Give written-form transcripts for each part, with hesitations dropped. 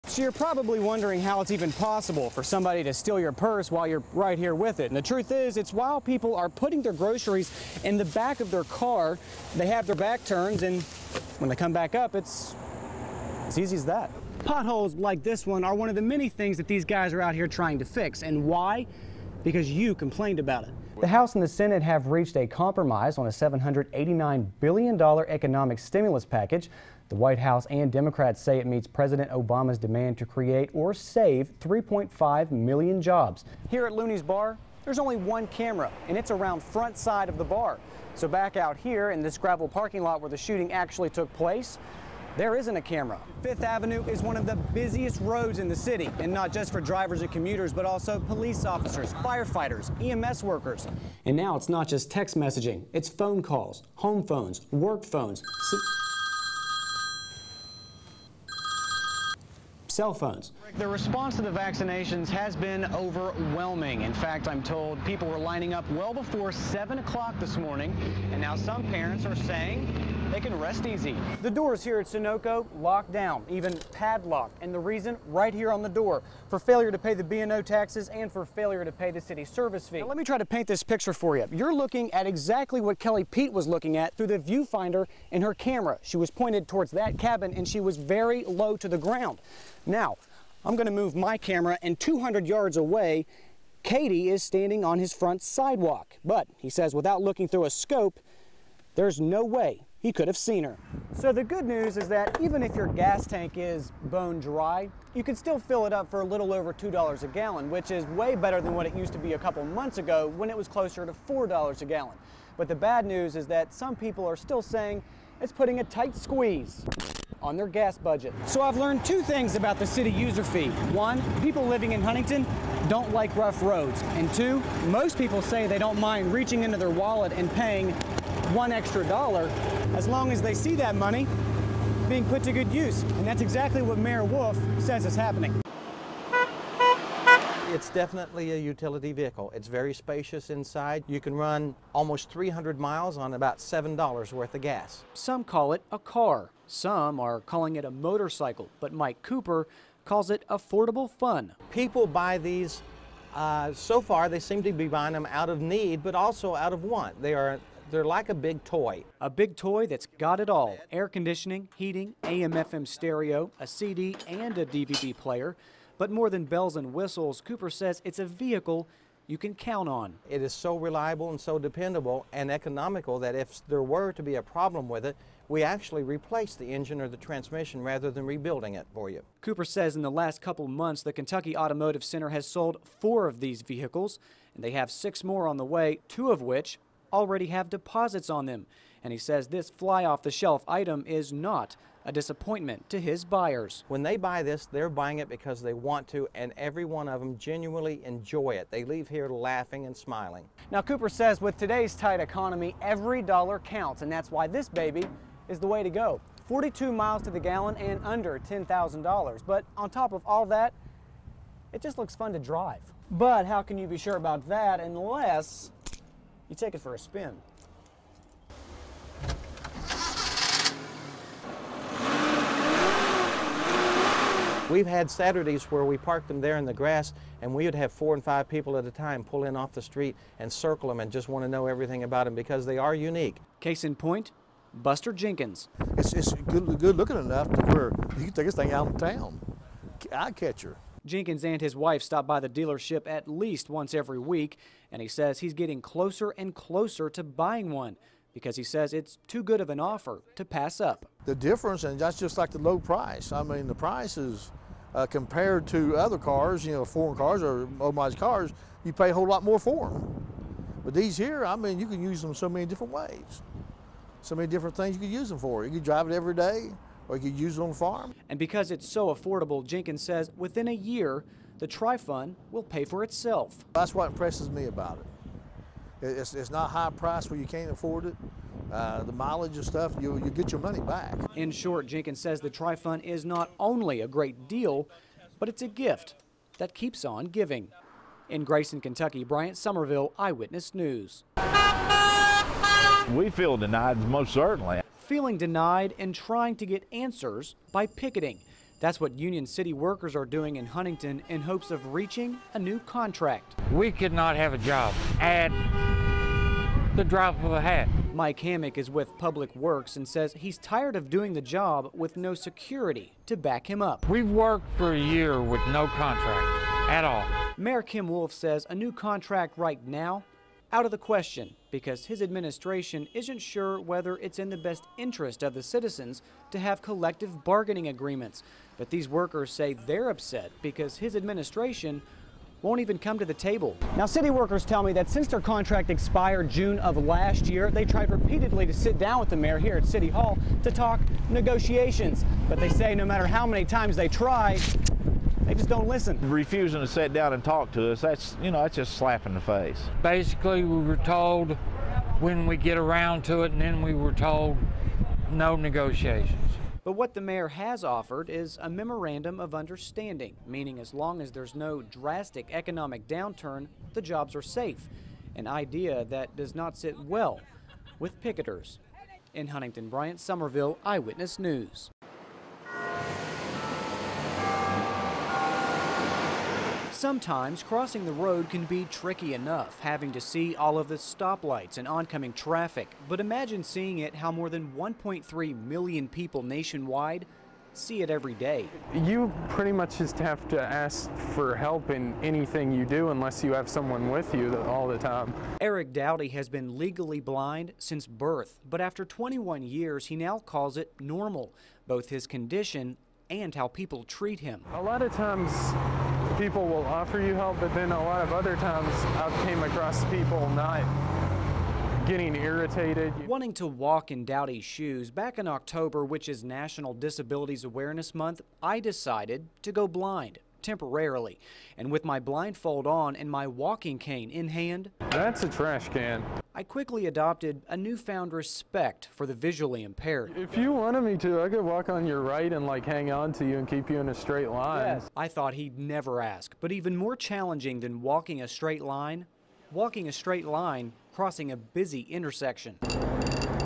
So you're probably wondering how it's even possible for somebody to steal your purse while you're right here with it. And the truth is, it's while people are putting their groceries in the back of their car, they have their back turned, and when they come back up, it's as easy as that. Potholes like this one are one of the many things that these guys are out here trying to fix. And why? Because you complained about it. The House and the Senate have reached a compromise on a $789 billion economic stimulus package. The White House and Democrats say it meets President Obama's demand to create or save 3.5 million jobs. Here at Looney's Bar, there's only one camera, and it's around front side of the bar. So back out here in this gravel parking lot where the shooting actually took place, there isn't a camera. Fifth Avenue is one of the busiest roads in the city, and not just for drivers and commuters, but also police officers, firefighters, EMS workers. And now it's not just text messaging, it's phone calls, home phones, work phones, cell phones. The response to the vaccinations has been overwhelming. In fact, I'm told people were lining up well before 7 o'clock this morning, and now some parents are saying they can rest easy. The doors here at Sunoco locked down, even padlocked, and the reason right here on the door, for failure to pay the B&O taxes and for failure to pay the city service fee. Now, let me try to paint this picture for you. You're looking at exactly what Kelly Pete was looking at through the viewfinder in her camera. She was pointed towards that cabin and she was very low to the ground. Now, I'm going to move my camera, and 200 yards away, Katie is standing on his front sidewalk. But he says without looking through a scope, there's no way he could have seen her. So the good news is that even if your gas tank is bone dry, you can still fill it up for a little over $2 a gallon, which is way better than what it used to be a couple months ago when it was closer to $4 a gallon. But the bad news is that some people are still saying it's putting a tight squeeze on their gas budget. So I've learned two things about the city user fee. One, people living in Huntington don't like rough roads. And two, most people say they don't mind reaching into their wallet and paying $1 extra as long as they see that money being put to good use. And that's exactly what Mayor Wolf says is happening. It's definitely a utility vehicle. It's very spacious inside. You can run almost 300 miles on about $7 worth of gas. Some call it a car. Some are calling it a motorcycle. But Mike Cooper calls it affordable fun. People buy these, so far they seem to be buying them out of need, but also out of want. They're like a big toy. A big toy that's got it all. Air conditioning, heating, AM/FM stereo, a CD and a DVD player. But more than bells and whistles, Cooper says it's a vehicle you can count on. It is so reliable and so dependable and economical that if there were to be a problem with it, we actually replace the engine or the transmission rather than rebuilding it for you. Cooper says in the last couple months, the Kentucky Automotive Center has sold 4 of these vehicles, and they have 6 more on the way, 2 of which already have deposits on them. And he says this fly-off-the-shelf item is not a disappointment to his buyers. When they buy this, they're buying it because they want to, and every one of them genuinely enjoy it. They leave here laughing and smiling. Now, Cooper says with today's tight economy, every dollar counts, and that's why this baby is the way to go. 42 miles to the gallon and under $10,000. But on top of all that, it just looks fun to drive. But how can you be sure about that unless you take it for a spin? We've had Saturdays where we parked them there in the grass, and we would have 4 and 5 people at a time pull in off the street and circle them and just want to know everything about them because they are unique. Case in point, Buster Jenkins. It's good looking enough to where you can take this thing out of town. Eye catcher. Jenkins and his wife stop by the dealership at least once every week, and he says he's getting closer and closer to buying one because he says it's too good of an offer to pass up. The difference, and that's just like the low price. I mean, the price is compared to other cars, you know, foreign cars or motorized cars, you pay a whole lot more for them. But these here, I mean, you can use them so many different ways. So many different things you could use them for. You could drive it every day, or you could use it on the farm. And because it's so affordable, Jenkins says within a year, the Tri-Fund will pay for itself. That's what impresses me about it. It's not high price where you can't afford it. The mileage and stuff, you get your money back. In short, Jenkins says the Tri-Fund is not only a great deal, but it's a gift that keeps on giving. In Grayson, Kentucky, Bryant Somerville, Eyewitness News. We feel denied, most certainly. Feeling denied and trying to get answers by picketing. That's what Union City workers are doing in Huntington in hopes of reaching a new contract. We could not have a job at the drop of a hat. Mike Hammock is with Public Works and says he's tired of doing the job with no security to back him up. We've worked for a year with no contract at all. Mayor Kim Wolf says a new contract right now, out of the question, because his administration isn't sure whether it's in the best interest of the citizens to have collective bargaining agreements. But these workers say they're upset because his administration won't even come to the table. Now, city workers tell me that since their contract expired June of last year, they tried repeatedly to sit down with the mayor here at City Hall to talk negotiations. But they say no matter how many times they try, they just don't listen. Refusing to sit down and talk to us, that's just slap in the face. Basically, we were told when we get around to it, and then we were told no negotiations. But what the mayor has offered is a memorandum of understanding, meaning as long as there's no drastic economic downturn, the jobs are safe. An idea that does not sit well with picketers. In Huntington, Bryant Somerville, Eyewitness News. Sometimes crossing the road can be tricky enough, having to see all of the stoplights and oncoming traffic. But imagine seeing it how more than 1.3 million people nationwide see it every day. You pretty much just have to ask for help in anything you do unless you have someone with you all the time. Eric Dowdy has been legally blind since birth, but after 21 years, he now calls it normal, both his condition and how people treat him. A lot of times people will offer you help, but then a lot of other times I've came across people not getting irritated. Wanting to walk in Dowdy's shoes, back in October, which is National Disabilities Awareness Month, I decided to go blind, temporarily. And with my blindfold on and my walking cane in hand, That's a trash can. I quickly adopted a newfound respect for the visually impaired. If you wanted me to, I could walk on your right and like hang on to you and keep you in a straight line. Yes. I thought he'd never ask, but even more challenging than walking a straight line crossing a busy intersection.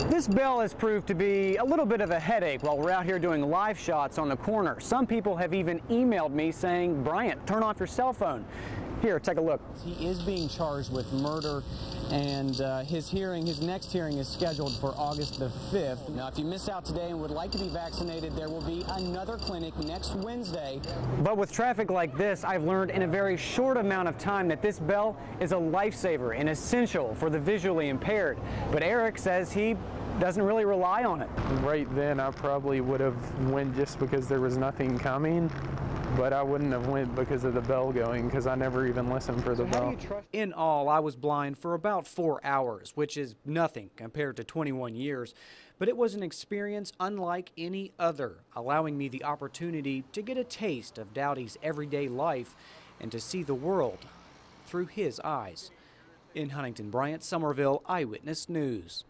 This bell has proved to be a little bit of a headache while we're out here doing live shots on the corner. Some people have even emailed me saying, Bryant, turn off your cell phone. Here, take a look. He is being charged with murder, and his next hearing is scheduled for August the 5th. Now, if you miss out today and would like to be vaccinated, there will be another clinic next Wednesday. But with traffic like this, I've learned in a very short amount of time that this bell is a lifesaver and essential for the visually impaired. But Eric says he doesn't really rely on it. Right then I probably would have went just because there was nothing coming, but I wouldn't have went because of the bell going, because I never even listened for the bell. In all, I was blind for about 4 hours, which is nothing compared to 21 years. But it was an experience unlike any other, allowing me the opportunity to get a taste of Dowdy's everyday life and to see the world through his eyes. In Huntington, Bryant Somerville, Eyewitness News.